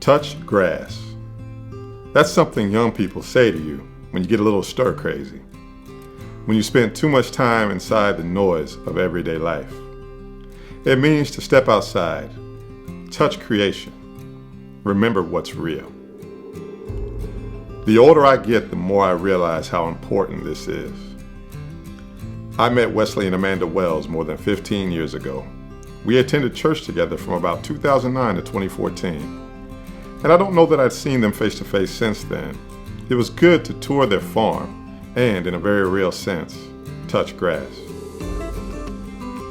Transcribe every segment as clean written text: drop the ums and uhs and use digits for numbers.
Touch grass. That's something young people say to you when you get a little stir crazy, when you spend too much time inside the noise of everyday life. It means to step outside, touch creation, remember what's real. The older I get, the more I realize how important this is. I met Wesley and Amanda Wells more than 15 years ago. We attended church together from about 2009 to 2014. And I don't know that I'd seen them face to face since then. It was good to tour their farm and, in a very real sense, touch grass.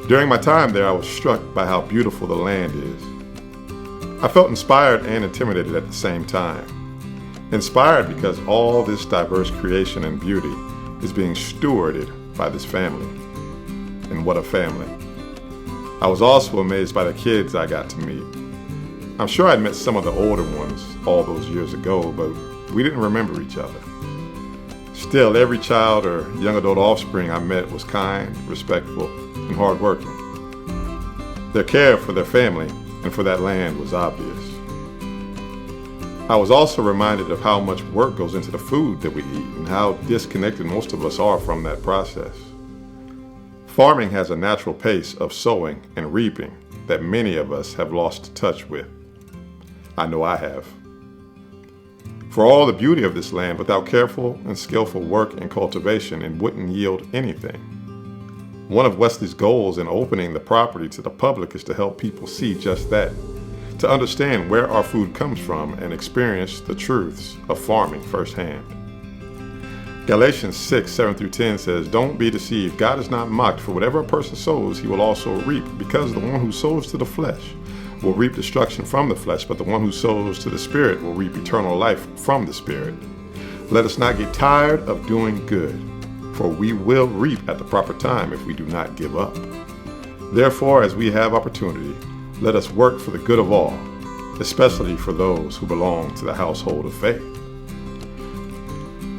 During my time there, I was struck by how beautiful the land is. I felt inspired and intimidated at the same time. Inspired because all this diverse creation and beauty is being stewarded by this family. And what a family. I was also amazed by the kids I got to meet. I'm sure I'd met some of the older ones all those years ago, but we didn't remember each other. Still, every child or young adult offspring I met was kind, respectful, and hardworking. Their care for their family and for that land was obvious. I was also reminded of how much work goes into the food that we eat and how disconnected most of us are from that process. Farming has a natural pace of sowing and reaping that many of us have lost touch with. I know I have. For all the beauty of this land, without careful and skillful work and cultivation, it wouldn't yield anything. One of Wesley's goals in opening the property to the public is to help people see just that, to understand where our food comes from and experience the truths of farming firsthand. Galatians 6:7-10 says, "Don't be deceived. God is not mocked, for whatever a person sows, he will also reap, because the one who sows to the flesh will reap destruction from the flesh, but the one who sows to the Spirit will reap eternal life from the Spirit. Let us not get tired of doing good, for we will reap at the proper time if we do not give up. Therefore, as we have opportunity, let us work for the good of all, especially for those who belong to the household of faith."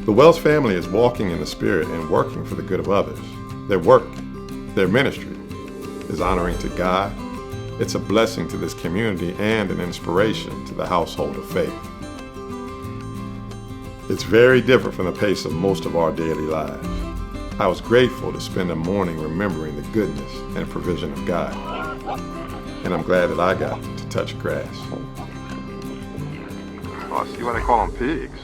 The Wells family is walking in the Spirit and working for the good of others. Their work, their ministry, is honoring to God. It's a blessing to this community and an inspiration to the household of faith. It's very different from the pace of most of our daily lives. I was grateful to spend a morning remembering the goodness and provision of God. And I'm glad that I got to touch grass. Oh, I see why they call them pigs.